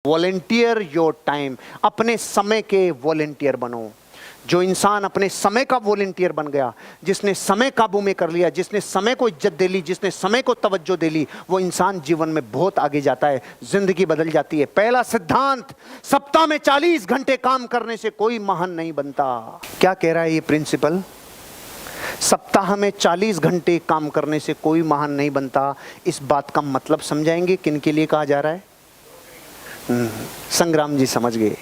Volunteer your time, अपने समय के वॉलेंटियर बनो। जो इंसान अपने समय का वॉलेंटियर बन गया, जिसने समय काबू में कर लिया, जिसने समय को इज्जत दे ली, जिसने समय को तवज्जो दे ली, वो इंसान जीवन में बहुत आगे जाता है, जिंदगी बदल जाती है। पहला सिद्धांत, सप्ताह में 40 घंटे काम करने से कोई महान नहीं बनता। क्या कह रहा है ये प्रिंसिपल? सप्ताह में 40 घंटे काम करने से कोई महान नहीं बनता। इस बात का मतलब समझाएंगे किन के लिए कहा जा रहा है? संग्राम जी समझ गए,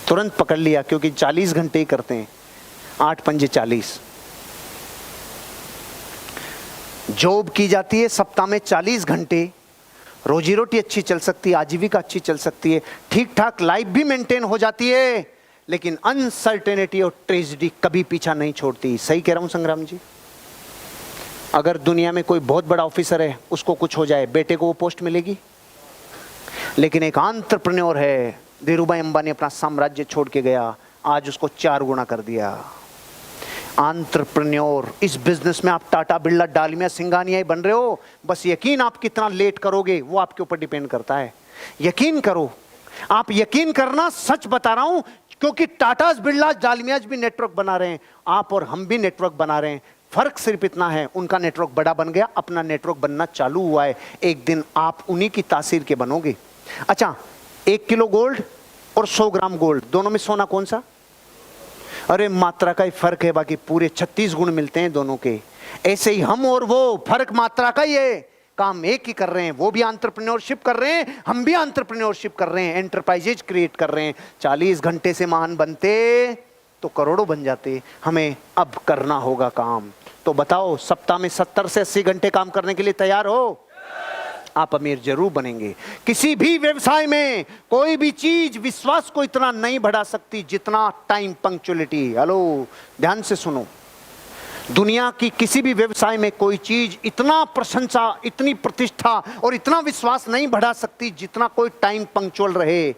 तुरंत पकड़ लिया, क्योंकि 40 घंटे ही करते हैं, 8 पंजे 40। जॉब की जाती है सप्ताह में 40 घंटे, रोजी रोटी अच्छी चल सकती है, आजीविका अच्छी चल सकती है, ठीक ठाक लाइफ भी मेंटेन हो जाती है, लेकिन अनसर्टेनिटी और ट्रेजेडी कभी पीछा नहीं छोड़ती। सही कह रहा हूं संग्राम जी? अगर दुनिया में कोई बहुत बड़ा ऑफिसर है, उसको कुछ हो जाए, बेटे को वो पोस्ट मिलेगी। लेकिन एक एंटरप्रेन्योर है, धीरूभाई अंबानी अपना साम्राज्य छोड़ के गया, आज उसको 4 गुना कर दिया। एंटरप्रेन्योर, इस बिजनेस में आप टाटा बिरला डालमिया सिंघानिया ही बन रहे हो, बस यकीन आप कितना लेट करोगे वो आपके ऊपर डिपेंड करता है। यकीन करो, आप यकीन करना, सच बता रहा हूं, क्योंकि टाटा बिरला डालमियाज भी नेटवर्क बना रहे हैं, आप और हम भी नेटवर्क बना रहे हैं। फर्क सिर्फ इतना है, उनका नेटवर्क बड़ा बन गया, अपना नेटवर्क बनना चालू हुआ है। एक दिन आप उन्हीं की तासीर के बनोगे। अच्छा, 1 किलो गोल्ड और 100 ग्राम गोल्ड, दोनों में सोना कौन सा? अरे मात्रा का ही फर्क है, बाकी पूरे 36 गुण मिलते हैं दोनों के। ऐसे ही हम और वो, फर्क मात्रा का ही है, काम एक ही कर रहे हैं। वो भी एंटरप्रेन्योरशिप कर रहे हैं, हम भी एंटरप्रेन्योरशिप कर रहे हैं, एंटरप्राइजेज क्रिएट कर रहे हैं। 40 घंटे से महान बनते तो करोड़ों बन जाते। हमें अब करना होगा काम। तो बताओ, सप्ताह में 70 से 80 घंटे काम करने के लिए तैयार हो? आप अमीर जरूर बनेंगे। किसी भी व्यवसाय में कोई भी चीज विश्वास को इतना नहीं बढ़ा सकती जितना टाइम पंक्चुअलिटी। हेलो, ध्यान से सुनो। दुनिया की किसी भी व्यवसाय में कोई चीज इतना प्रशंसा, इतनी प्रतिष्ठा और इतना विश्वास नहीं बढ़ा सकती जितना कोई टाइम पंक्चुअल रहे।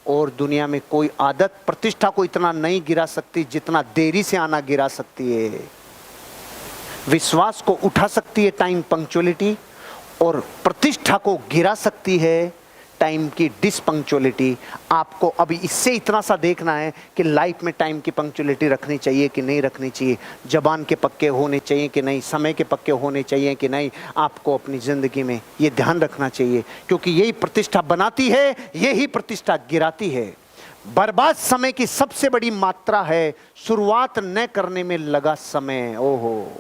और दुनिया में कोई आदत प्रतिष्ठा को इतना नहीं गिरा सकती जितना देरी से आना गिरा सकती है। विश्वास को उठा सकती है टाइम पंक्चुअलिटी, और प्रतिष्ठा को गिरा सकती है टाइम की डिसपंक्चुअलिटी। आपको अभी इससे इतना सा देखना है कि लाइफ में टाइम की पंक्चुअलिटी रखनी चाहिए कि नहीं रखनी चाहिए, जबान के पक्के होने चाहिए कि नहीं, समय के पक्के होने चाहिए कि नहीं। आपको अपनी ज़िंदगी में ये ध्यान रखना चाहिए, क्योंकि यही प्रतिष्ठा बनाती है, यही प्रतिष्ठा गिराती है। बर्बाद समय की सबसे बड़ी मात्रा है शुरुआत न करने में लगा समय। ओहो,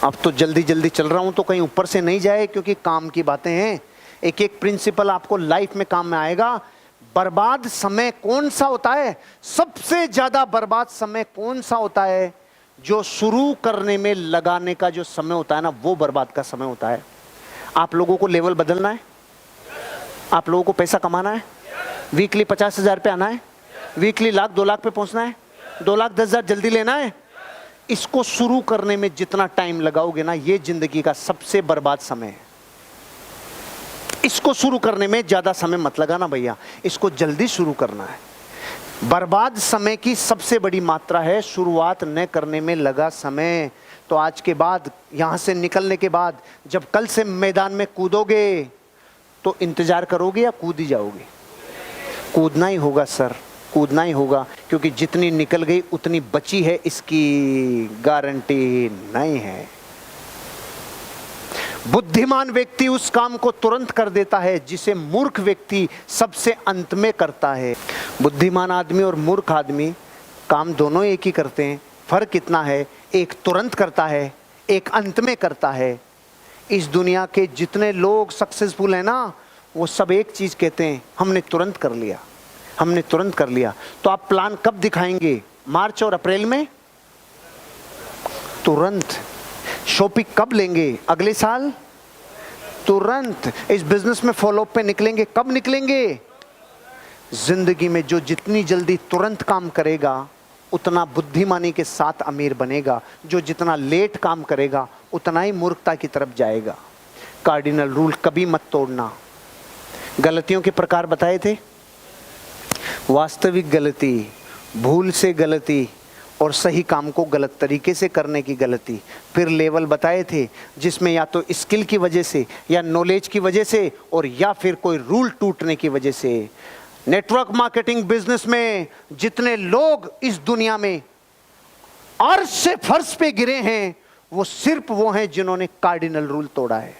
अब तो जल्दी जल्दी चल रहा हूं तो कहीं ऊपर से नहीं जाए, क्योंकि काम की बातें हैं। एक एक प्रिंसिपल आपको लाइफ में काम में आएगा। बर्बाद समय कौन सा होता है? सबसे ज्यादा बर्बाद समय कौन सा होता है? जो शुरू करने में लगाने का जो समय होता है ना, वो बर्बाद का समय होता है। आप लोगों को लेवल बदलना है, आप लोगों को पैसा कमाना है, वीकली 50,000 पे आना है, वीकली 1 लाख 2 लाख पे पहुंचना है, 2 लाख 10 हजार जल्दी लेना है। इसको शुरू करने में जितना टाइम लगाओगे ना, ये जिंदगी का सबसे बर्बाद समय है। इसको शुरू करने में ज्यादा समय मत लगाना भैया, इसको जल्दी शुरू करना है। बर्बाद समय की सबसे बड़ी मात्रा है शुरुआत न करने में लगा समय। तो आज के बाद, यहां से निकलने के बाद, जब कल से मैदान में कूदोगे तो इंतजार करोगे या कूद ही जाओगे? कूदना ही होगा सर, कूदना ही होगा, क्योंकि जितनी निकल गई उतनी बची है, इसकी गारंटी नहीं है। बुद्धिमान व्यक्ति उस काम को तुरंत कर देता है जिसे मूर्ख व्यक्ति सबसे अंत में करता है। बुद्धिमान आदमी और मूर्ख आदमी काम दोनों एक ही करते हैं, फर्क इतना है, एक तुरंत करता है, एक अंत में करता है। इस दुनिया के जितने लोग सक्सेसफुल हैं ना, वो सब एक चीज कहते हैं, हमने तुरंत कर लिया, हमने तुरंत कर लिया। तो आप प्लान कब दिखाएंगे? मार्च और अप्रैल में? तुरंत। शॉपिंग कब लेंगे? अगले साल? तुरंत। इस बिजनेस में फॉलोअप पे निकलेंगे? कब निकलेंगे? जिंदगी में जो जितनी जल्दी तुरंत काम करेगा उतना बुद्धिमानी के साथ अमीर बनेगा, जो जितना लेट काम करेगा उतना ही मूर्खता की तरफ जाएगा। कार्डिनल रूल कभी मत तोड़ना। गलतियों के प्रकार बताए थे, वास्तविक गलती, भूल से गलती और सही काम को गलत तरीके से करने की गलती। फिर लेवल बताए थे जिसमें या तो स्किल की वजह से या नॉलेज की वजह से और या फिर कोई रूल टूटने की वजह से। नेटवर्क मार्केटिंग बिजनेस में जितने लोग इस दुनिया में अर्श से फर्श पे गिरे हैं वो सिर्फ वो हैं जिन्होंने कार्डिनल रूल तोड़ा है,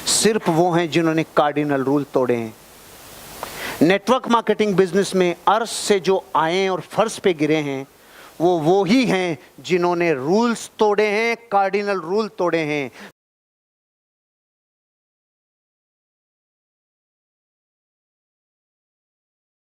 सिर्फ वो हैं जिन्होंने कार्डिनल रूल तोड़े हैं। नेटवर्क मार्केटिंग बिजनेस में अर्श से जो आए हैं और फर्श पे गिरे हैं वो ही हैं जिन्होंने रूल्स तोड़े हैं, कार्डिनल रूल तोड़े हैं।